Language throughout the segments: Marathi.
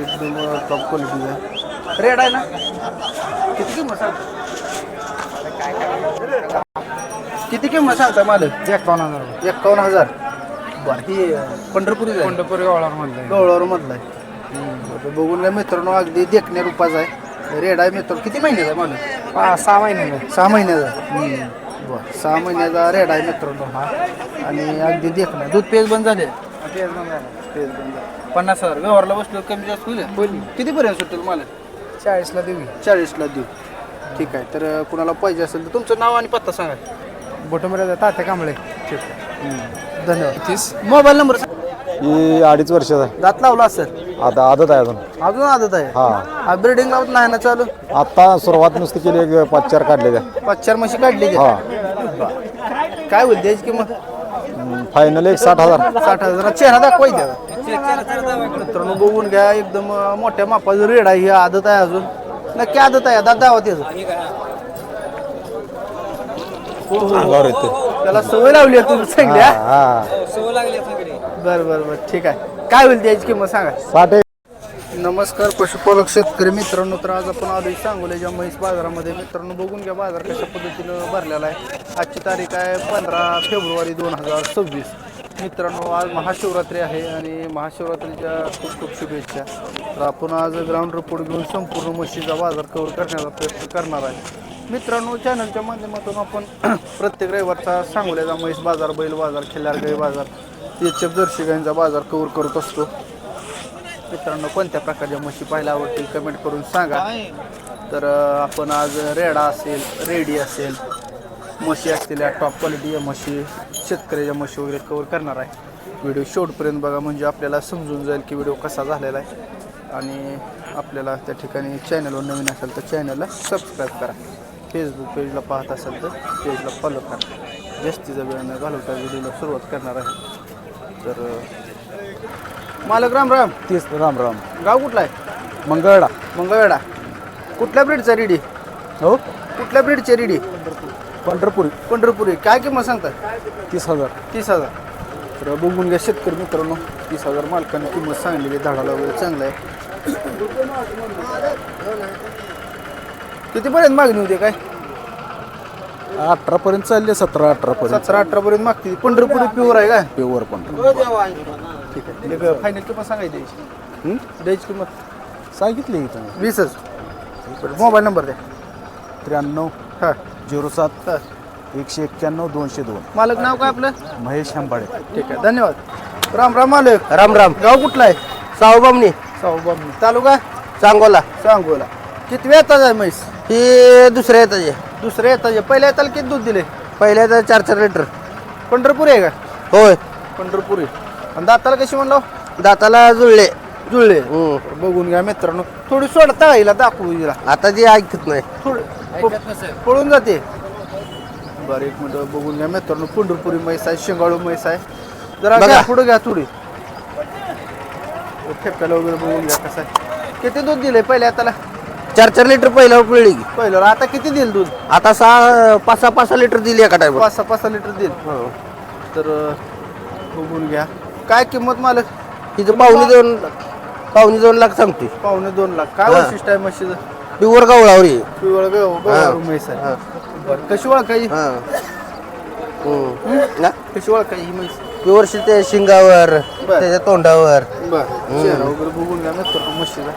एकदम टॉप क्वालिटी आहे. रेड आहे ना? किती किंमत सांगता? किती किंमत सांगता मालक? 51,000 51,000. बरं ही पंढरपुरी आहे. पंढरपूर गवळार मधला गवळावर मधला आहे. बघून घ्या मित्रांनो, अगदी देखण्या रूपाचा आहे. रेड आहे मित्र. किती महिन्याचा आहे मालक? 6 महिने 6 महिन्याचा. बरं 6 महिन्याचा रेड आहे मित्रांनो हा. आणि अगदी देखणं. दूध पेज बंद झाले. पेज बंद झालं. 50,000 व्यवहारला बसलो कमी जास्त होईल. कितीपर्यंत सुटेल मालक? 40ला देऊ. 40ला देऊ. ठीक आहे. तर कुणाला पाहिजे असेल तर तुमचं नाव आणि पत्ता सांगा. बोटमऱ्याचा तात्या कांबळे. ठीक आहे. धन्यवाद. मोबाईल नंबर सांगा. ही 2.5 वर्षाचा आहे. दात लावला असेल? आता आदत आहे अजून. अजून आदत आहे. हा ब्रिडिंग लावत नाही ना चालू? आता सुरुवात नुसती केली 5-4 काढले त्या. 5-4 म्हशी काढली की? हा काय होईल त्याची किंमत? फायनल एक 60,000. 60,000. चेहरा दाखवाय त्याचा मित्रांनो, बघून घ्या. एकदम मोठ्या मापाचं रेड आहे. ही आदत आहे अजून. नक्की आदत आहे. दात दावा त्याचं. अंगावर येते. त्याला सवय लावली आहे तुम्ही सांगल्या. हा बरं बरं बरं ठीक आहे. काय होईल त्याची किंमत सांगा. 60. नमस्कार पशुपालक शेतकरी मित्रांनो. तर आज आपण आलोय सांगोल्याच्या म्हैस बाजारामध्ये. मित्रांनो, बघून घ्या बाजार कशा पद्धतीनं भरलेला आहे. आजची तारीख आहे 15 फेब्रुवारी 2026. मित्रांनो, आज महाशिवरात्री आहे आणि महाशिवरात्रीच्या खूप खूप शुभेच्छा. तर आपण आज ग्राउंड रिपोर्ट घेऊन संपूर्ण म्हशीचा बाजार कव्हर करण्याचा प्रयत्न करणार आहे. मित्रांनो, चॅनलच्या माध्यमातून आपण प्रत्येक रविवारचा सांगोल्याचा म्हैस बाजार, बैल बाजार, खिल्लार गाई बाजार, एचएफ जर्सी गाईंचा बाजार कव्हर करत असतो. मित्रांनो, कोणत्या प्रकारच्या म्हशी पाहायला आवडतील कमेंट करून सांगा. तर आपण आज रेडा असेल, रेडी असेल, म्हशी असलेल्या टॉप क्वालिटी म्हशी, शेतकऱ्याच्या म्हशी वगैरे कव्हर करणार आहे. व्हिडिओ शेवटपर्यंत बघा म्हणजे आपल्याला समजून जाईल की व्हिडिओ कसा झालेला आहे. आणि आपल्याला त्या ठिकाणी चॅनलवर नवीन असेल तर चॅनलला सबस्क्राईब करा. फेसबुक पेजला पाहत असेल तर पेजला फॉलो करा. जास्तीचा वेळ न घालवता व्हिडिओला सुरुवात करणार आहे. तर मालक राम राम. 30. राम राम. गाव कुठला आहे? मंगळडा. मंगळवेढा. कुठल्या ब्रीडचा रेडी? हो कुठल्या ब्रीडचे रेडी? पंढरपुरी. पंढरपुरी. काय किंमत सांगता? 30,000. 30,000. तर बघून घ्या शेतकरी मित्रांनो, 30,000 मालकाने किंमत सांगलेली. धाडाला वगैरे चांगलं आहे. कितीपर्यंत मागणी होते काय? 18 पर्यंत चालले. 17-18 पर्यंत. 17-18 पर्यंत मागते. पंढरपुरी प्युअर आहे का? प्युअर पण. ठीक आहे. फायनल किंमत सांगायची द्यायची. द्यायची किंमत सांगितली तुम्ही. 20च. मोबाईल नंबर द्या. 93 हां 07 191 202. मालक नाव काय आपलं? महेश हंबाडे. ठीक आहे. धन्यवाद. राम राम मालक. राम राम. गाव कुठला आहे? सावबामणी. सावबामणी. तालुका सांगोला. सांगोला. किती येतात आहे म्हैस? ही दुसऱ्या येताचे. दुसऱ्या येतात. पहिल्या येताला किती दूध दिले? पहिल्या तर 4-4 लिटर. पंढरपुरी आहे का? होय. पंढरपुरी. आणि दाताला कशी म्हणलो? दाताला जुळले. जुळले. बघून घ्या मित्रांनो. थोडी सोडता हिला दाखवू हिला. आता ती ऐकत नाही. थोडी पळून जाते. बरं एक मिनिट बघून घ्या मित्रांनो. पंढरपुरी म्हैस आहे, शेंगाळू म्हैस आहे. जरा घ्या पुढे घ्या थोडी. ठेप्याला वगैरे बघून घ्या कसं आहे. किती दूध दिले पहिल्या हाताला? 4-4 लिटर पहिल्यावर पिळली की. पहिलं. आता किती दिल दूध? आता 5-6 लिटर दिली एका टाइम. 5-6 लिटर दिल. तर बघून घ्या. काय किंमत मालक? तिचं पावणे 2 लाख सांगते. 2.25 लाख. काय वैशिष्ट्य आहे म्हशीचं? प्युअर गवळावर आहे. पिवळ गवळारू म्हैस आहे. बरं कशी ओळखायची? कशी ओळखायची ही म्हैस? प्युअर ते शिंगावर, त्याच्या तोंडावर. बरं चेहरा वगैरे बघून घ्या मित्रांनो म्हशीचा.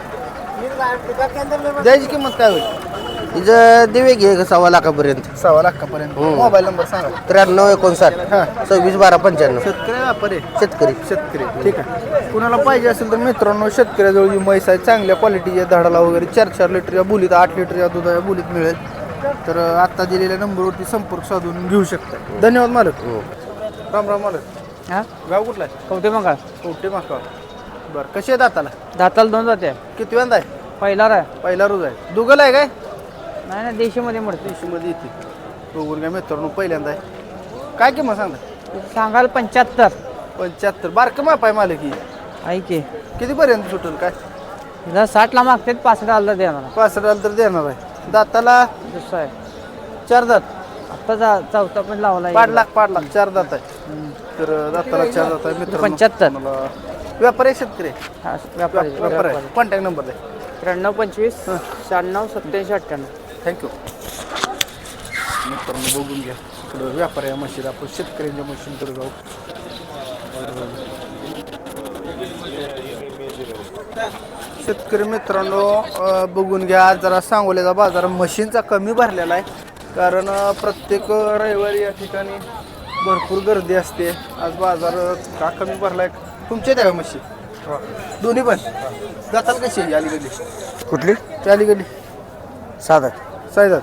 द्यायची किंमत काय होईल? तिचं देवे घे 1.25 लाखापर्यंत. 6 लाखापर्यंत. मोबाईल नंबर सांगा. 93-59 26-12-95. शेतकरी व्यापारी? शेतकरी. शेतकरी. ठीक आहे. कुणाला पाहिजे असेल तर मित्रांनो, शेतकऱ्याजवळ जी म्हैस आहे चांगल्या क्वालिटीच्या धाडाला वगैरे 4-4 लिटरच्या बोलीत, 8 लिटरच्या दुधाच्या बोलीत मिळेल. तर आत्ता दिलेल्या नंबरवरती संपर्क साधून घेऊ शकता. धन्यवाद मालक. राम राम मालक. गाव कुठला आहे? कवटे मंगाळ. कवटे माका. बरं कसे आहे दाताला? दाताला 2 जाते. किती वेंदा आहे? पहिला आहे. पहिला रोज आहे. दुगल आहे काय? नाही ना, देशीमध्ये म्हणते. देशीमध्ये येते. बघून घ्या मित्रांनो पहिल्यांदा आहे. काय किंमत सांगा? सांगाल 75. 75. बारकं माप आहे मालक ही. ऐके कितीपर्यंत सुटेल काय? हिला 60ला मागते, 65ला देणार. 65 तर देणार आहे. दाताला दुसरा आहे. 4 दात. आत्ता 4था पण लावला. पाड लाख 4 दात आहे. तर दाताला 4 दात आहे मित्रांनो. 75. मला व्यापारी आहे, शेतकरी हा व्यापारी व्यापार आहे. कॉन्टॅक्ट नंबर द्या. 9325 96 87 98. थँक्यू. मित्रांनो बघून घ्या इकडं व्यापारी आहे म्हशीला, आपण शेतकऱ्यांच्या म्हशींकडे जाऊ. शेतकरी मित्रांनो बघून घ्या, आज जरा सांगोल्याचा बाजार म्हशींचा कमी भरलेला आहे. कारण प्रत्येक रविवारी या ठिकाणी भरपूर गर्दी असते. आज बाजार का कमी भरलाय? तुमचे त्या म्हशी दोन्ही पण जाताल कशी आहे अलीकडली? कुठली त्या अलीकडली साधा साईजात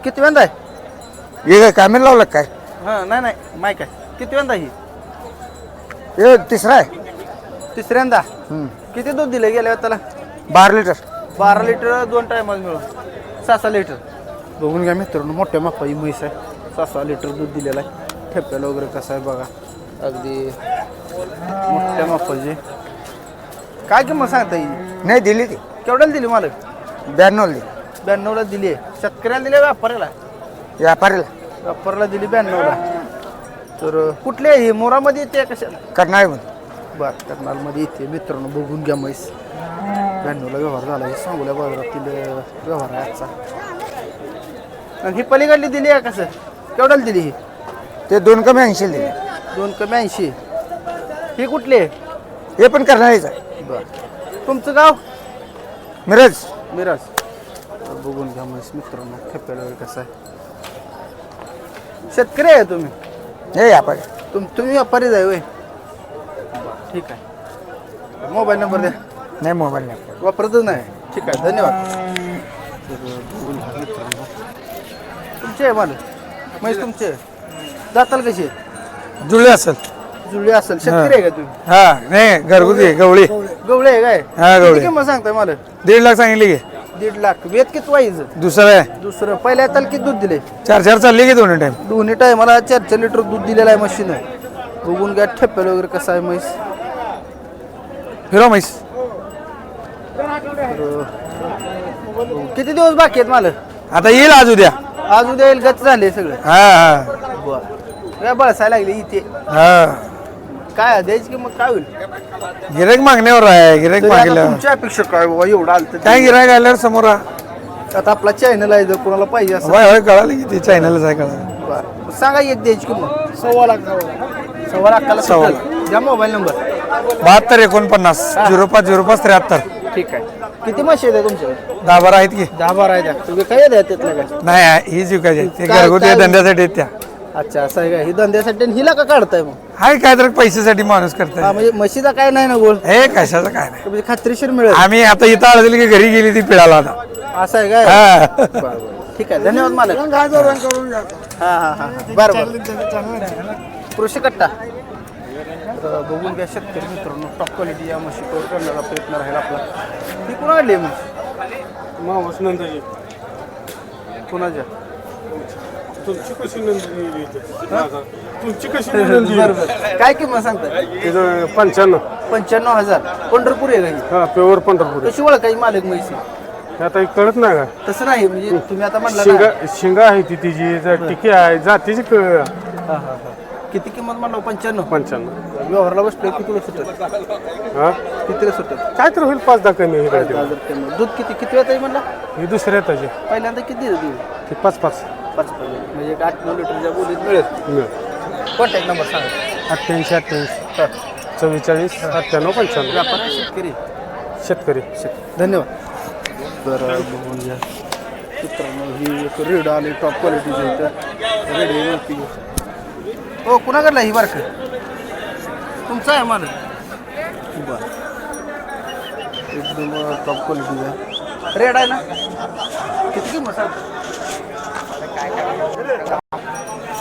किती वेंदा आहे? ये काय कॅमेरा लावला काय हां नाही माईक आहे. किती वेंदा ही? हे तिसरा आहे तिसऱ्यांदा. किती दूध दिलं गेल्या त्याला? 12 लिटर 12 लिटर 2 टायमाला मिळून 6-6 लिटर. बघून घ्या मित्रांनो, मोठ्या मापाची म्हैस आहे. 6-6 लिटर दूध दिलेलं आहे. ठेप्याला वगैरे कसं आहे बघा, अगदी मोठ्या मापाची. काय किंमत सांगता येईल? नाही दिली ती केवढ्याला दिली मालक? 92 दिली 92ला दिली आहे. शेतकऱ्याला दिली व्यापाऱ्याला? व्यापारीला व्यापाऱ्याला दिली 92ला. तर कुठली आहे ही? मोरामध्ये येते कशाला? करणार बरं कर्नालमध्ये येते. मित्रांनो बघून घ्या म्हैस. 92ला व्यवहार झाला. हे सांगोल्या बाजारातील व्यवहार आहे आजचा. आणि ही पलीकडली दिली आहे कसं? केवढ्याला दिली ही? ते 2 कमी 80 दिले 2 कमी 80. ही कुठली आहे? हे पण करणारच आहे. बरं. तुमचं गाव? मिरज मिराज. तर बघून घ्या म्हैस मित्रांनो, खेप्याला वगैरे कसं आहे. शेतकरी आहे तुम्ही? हे व्यापारी तुम्ही व्यापारीच आहे होय? बरं, ठीक आहे. मोबाईल नंबर द्या. नाही मोबाईल नाही वापरतच नाही. ठीक आहे, धन्यवाद. तर बघून घ्या मित्रांनो, तुमचे आहे मला म्हैस तुमचे जाताल कशी आहे? जुळले असेल जुळली असेल. शेतकरी आहे का तुम्ही? हा नाही घरगुती गवळी गवळे आहे काय? हा, गवळे. किती किंमत सांगताय मला? 1.5 लाख सांगितली की 1.5 लाख. वेद किती वाईज? दुसरं आहे दुसरं. पहिल्या ताल किती दूध दिले? 4 चालली की दोन्ही टाइम दोन्ही टायमाला 4 लिटर दूध दिलेलं आहे मशीन. बघून घ्या ठेप्याला वगैरे कसं आहे म्हैस. फिरो म्हैस किती दिवस बाकी आहेत मला? आता येईल आज उद्या आज उद्या येईल. गच झाले सगळं. हा हा बरं. काय बळसायला लागले इथे? हा काय द्यायची किंमत काय होईल? गिराईक मागण्यावर आहे गिराईक तरी आता मागेल तुमची अपेक्षा काय बाबा? एवढं आलं तर काय गिराईक आल्यावर समोर आता आपला चॅनल आहे, जर कोणाला पाहिजे असं होय होय कळालं की ते चॅनलच आहे कळालं बरं. सांगा एक द्यायची किंमत. 1.25 लाख. 1.25 लाखाला सव्वा सुटेल. द्या मोबाईल नंबर. 72 49 05 05 73. ठीक आहे. किती म्हशी आहेत तुमच्याकडे? 10-12 आहेत की 10-12 आहे. द्या तुम्ही काय द्या त्यातलं काय? नाही हीच विकायची ते काय- घरगुती काय- धंद्यासाठी आहेत त्या अच्छा असं आहे का? ही धंद्यासाठी आणि हिला का काढताय मग? हाय काय तर पैशासाठी माणूस करताय म्हणजे म्हशीचा काय नाही ना गोळ? हे कशाचं काय नाही म्हणजे खात्रीशीर मिळेल आम्ही आता इथं आलं की घरी गेली ती पिळाला आता असं आहे काय? हा. बरं, बरं. ठीक आहे, धन्यवाद मालक. हा बरं बरं. कृषी कट्टा. तर बघून घ्या शेतकरी मित्रांनो, टॉप क्वालिटी या म्हशी करण्याचा प्रयत्न राहील आपला. ही कुणा काढली मग? कुणाच्या? तुमची कशी नंदी तुमची कशी बरं बरं. काय किंमत सांगता? 95. 95,000. पंढरपूर आहे काही? हा प्युअर पंढरपूर कशी ओळखायची मालक म्हैसी? आहे. आता कळत नाही का तसं नाही म्हणजे तुम्ही आता म्हणला शिंगा ना. शिंगा आहे ती तिची टिकी आहे जातीची हा. किती किंमत म्हणलं? 95. 95. व्यवहारला बसलो कितीला सुटत? हा कितीला सुटत? काय तर होईल 5-10 कमी होईल काय ते. 5,000 किंमत. दूध किती वेळ म्हणला? ही दुसऱ्या त्याची पहिल्यांदा किती देतं दूध? ती 5-5 5 म्हणजे एक 8-9 लिटरच्या बोलीत मिळेल. कॉन्टॅक्ट नंबर सांगा. 88 44 98 95. व्यापार आहे, शेतकरी? शेतकरी. धन्यवाद. तर बघून घ्या मित्रांनो, ही एक रेड आली टॉप क्वालिटीची इथं रेड आहे. हो कुणाकडला ही बारक? तुमचा आहे मला? बरं. एकदम टॉप क्वालिटीचा आहे. रेड आहे ना? किती किंमत सांगता?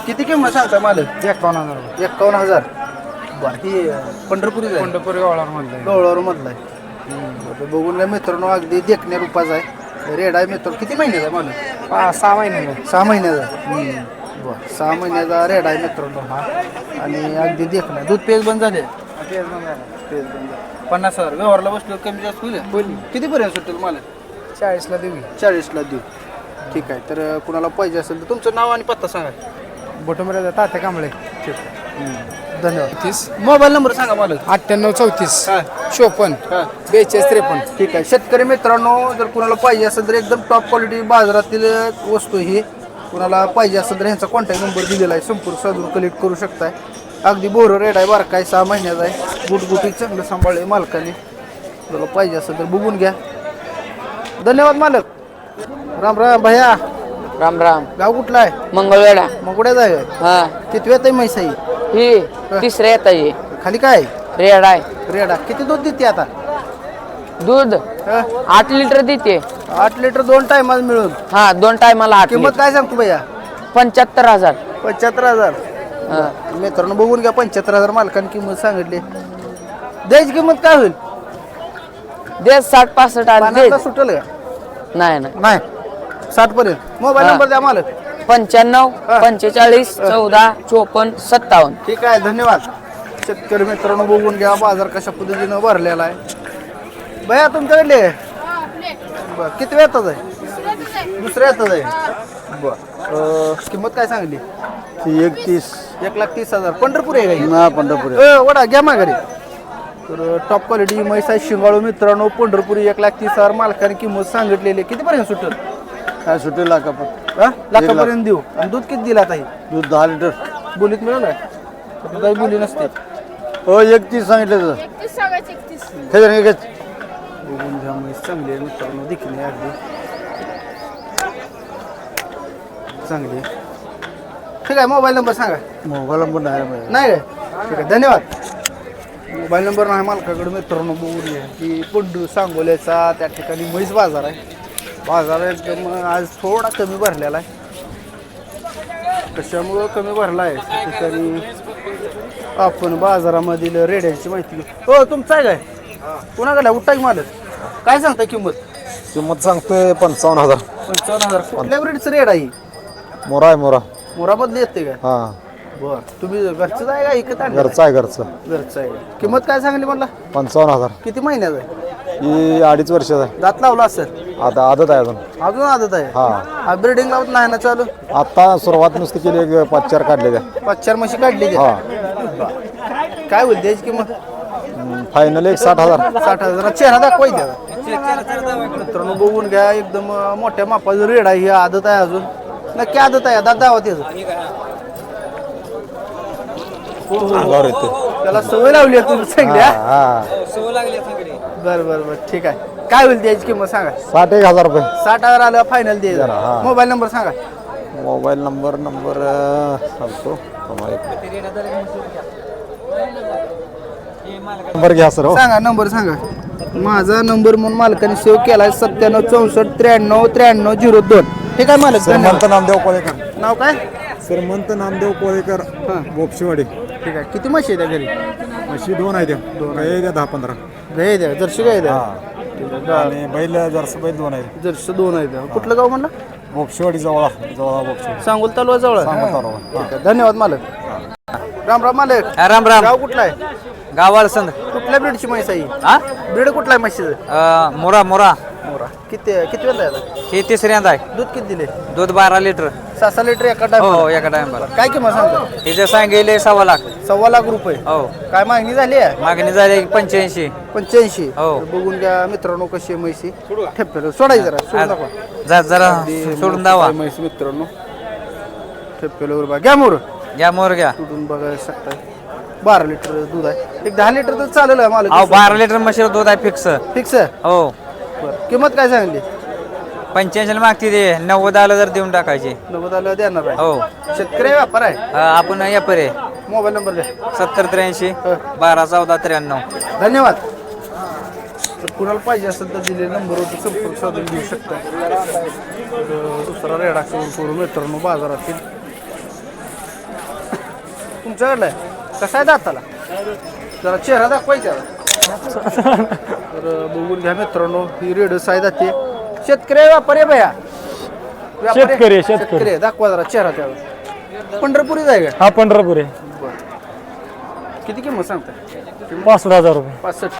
किती किंमत सांगता मालक? 51,000 51,000. बरं. ही पंढरपुरी आहे? पंढरपूर गवळामध्ये गवळावर मधला आहे. बघून घ्या मित्रांनो, अगदी देखण्या रूपाचा आहे. रेड आहे मित्रांनो. किती महिन्याचा आहे मालक? 6 महिने 6 महिन्याचा. बरं. 6 महिन्याचा रेड आहे मित्रांनो हा. आणि अगदी देखणं. दूध पेज बंद झाले? पेज बंद झाले. 50,000. व्यवहारला बसलो कमी जास्त होईल? कितीपर्यंत सुटेल मालक? 40ला देऊ 40ला देऊ. ठीक आहे. तर कुणाला पाहिजे असेल तर तुमचं नाव आणि पत्ता सांगा. बोटमऱ्याचा तात्या कांबळे ठीक आहे. धन्यवाद. मोबाईल नंबर सांगा मला. 9834 हा. 54 हा. 4253. ठीक आहे. शेतकरी मित्रांनो, जर कुणाला पाहिजे असेल तर एकदम टॉप क्वालिटी बाजारातील वस्तू ही कुणाला पाहिजे असेल तर ह्यांचा कॉन्टॅक्ट नंबर दिलेला आहे, संपूर्ण साधून कलेक्ट करू शकताय. अगदी बोरं रेड आहे, बारका आहे, 6 महिन्याचा आहे, गुटगुटी चांगलं सांभाळले मालकाने. तुला पाहिजे असेल तर बघून घ्या. धन्यवाद मालक. राम राम भैया. राम राम. गाव कुठला आहे? मंगळवेढा. मग कुठे जाय? हा किती वेळ आहे म्हैसाई? ही तिसऱ्या येता ये खाली काय रेड आहे. रेडा किती दूध देते आता? दूध हं? 8 लिटर देते. 8 लिटर 2 टायमाला मिळून. हा 2 टायमाला 8 किंमत काय सांगतो भैया? 75,000. 75,000. मित्रांनो बघून घ्या, 75,000 मालकाने किंमत सांगितली. द्यायची किंमत काय होईल? दे 60-65 आले दे. पाण्यातला सुटेल का? नाही नाही. नाही 60 पर्यंत. मोबाईल हा. नंबर द्या मालक. 95 हा. 45 14 54 57. ठीक आहे, धन्यवाद. शेतकरी मित्रांनो बघून घ्या बाजार कशा पद्धतीनं भरलेला आहे. भैया तुमच्याकडले बरं किती वेळातच आहे? दुसऱ्या येतच आहे. बरं किंमत काय सांगली? 1,30,000. पंढरपूर आहे का? पंढरपूर वडा घ्या माघारी. तर टॉप क्वालिटी म्हैस आहे शिंगाळू मित्रांनो, पंढरपुरी 1,30,000 मालकाने किंमत सांगितलेली. कितीपर्यंत सुटेल? काय सुटेल लाखापर्यंत. लाखापर्यंत देऊ. आणि दूध किती दिला आता? दूध 10 लिटर. बोलीत मिळालं काही बोली नसते. हो 31 सांगितलं. बघून घ्या म्हैस चांगली आहे मित्रांनो, देखील आहे अगदी चांगली आहे. ठीक आहे, मोबाईल नंबर सांगा. मोबाईल नंबर नाही नाही काय? ठीक आहे, धन्यवाद. मोबाईल नंबर नाही मालकाकडे मित्रांनो. बघून घ्या की पंढू सांगोल्याचा त्या ठिकाणी म्हैस बाजार आहे. बाजार एकदम आज थोडा कमी भरलेला आहे. कशामुळं कमी भरला आहे त्या ठिकाणी आपण बाजारामधील रेड्यांची माहिती घेऊ. हो तुमचं आहे काय? कुणाकडे उठाय मालक? काय सांगता किंमत? किंमत सांगतोय 55,000. 55,000. कुठल्या ब्रीडचं रेड आहे? मोरा आहे मोरा. मोराबदली येते का? हा बरं, तुम्ही घरचं आहे का इकत आणलं? घरचं आहे घरचं. घरचं आहे. किंमत काय सांगली म्हणला? 55,000. किती महिन्याचं आहे? ही 2.5 वर्षाचा आहे. दात लावला असेल? आता आदत आहे अजून. अजून आदत आहे. हा ब्रिडिंग लावत नाही ना चालू? आता सुरुवात नुसती केली, 5-4 काढले त्या. 5-4 म्हशी काढली. हा काय होईल द्यायची किंमत? फायनल 60,000. 60,000. चेहरा दाखवायचा मित्रांनो. बघून घ्या, एकदम मोठ्या मापाचं रेड आहे. ही आदत आहे अजून. नक्की आदत आहे. दात दावा त्याचं. अंगावर येते. त्याला सवय लावली आहे तुम्ही चांगली. हा बरं बरं बरं ठीक आहे. काय होईल द्यायची किंमत सांगा? 61,000 रुपये. 60,000 आलं फायनल हा. द्यायचं. मोबाईल नंबर सांगा. मोबाईल नंबर सांगतो तुम्हाला. नंबर घ्या सर. हो सांगा नंबर सांगा. माझा नंबर म्हणून मालकाने सेव्ह केलाय 97 64 93 93 02. ठीक आहे मालक. श्रीमंत नामदेव कोळेकर. नाव काय? श्रीमंत नामदेव कोळेकर, बोपशीवाडी. ठीक आहे. किती म्हशी आहे त्या घरी? अशी 2 आहे त्या. गाई द्या 10-15. गाय द्या, जर्सी गाय द्या. आणि बैल जरसं बैल 2 आहेत. जर्सी 2 आहे. कुठलं गाव म्हणलं? बोपशीवाडी जवळ बोपशीवाडी. सांगोल तालुका जवळ आहे. सांगोल तालुका. ठीक आहे, धन्यवाद मालक. राम राम मालक. राम राम. गाव कुठला आहे? गावाला संद. कुठल्या ब्रीडची म्हैस आहे? हा ब्रीड कुठला आहे म्हशीचं? मोरा मोरा. मोरा. किती वेळ आहे? हे तिसऱ्यांदा आहे. दूध किती दिले? दूध 12 लिटर. 6 लिटर एका टाइम. हो एका टायमाला. काय किंमत सांगता? हिचं सांगितले 1.25 लाख. 1.25 लाख रुपये. हो काय मागणी झाली आहे? मागणी झाली 85. 85. हो. तर बघून घ्या मित्रांनो कशी आहे म्हैसी. ठेपेल सोडायची जरा सोडून दाखवा. जा जरा सोडून दावा. म्हैस मित्रांनो ठेपेल बघा. घ्या मोर घ्या मोर घ्या. सोडून बघा शकता. 12 लिटर दूध आहे. एक 10 लिटर दूध चालेल आहे मला. 12 लिटर म्हशीचं दूध आहे फिक्स. फिक्स. हो किंमत काय सांगली? 85 मागती ते 90 आलं जर देऊन टाकायचे. 90 आलं देणार आहे. हो शेतकरी व्यापार आहे. आपण या परे. मोबाईल नंबर द्या. 70 83 12 14 93. धन्यवाद. तर कुणाला पाहिजे असेल तर दिलेल्या नंबरवरती संपर्क साधून घेऊ शकता. तर दुसरा रेडा करून मित्रांनो बाजारातील तुमच्याकडला आहे. कसा आहे दाताला? जरा चेहरा दाखवायचा. तर बघून घ्या मित्रांनो, ही रेडस आहे दाते. शेतकरी व्यापारी भैया? शेतकरी दाखवा जरा चेहरा त्यावर. पंढरपुरीच आहे का? हा पंढरपूर आहे. किती किंमत सांगता? 65,000 रुपये. 65.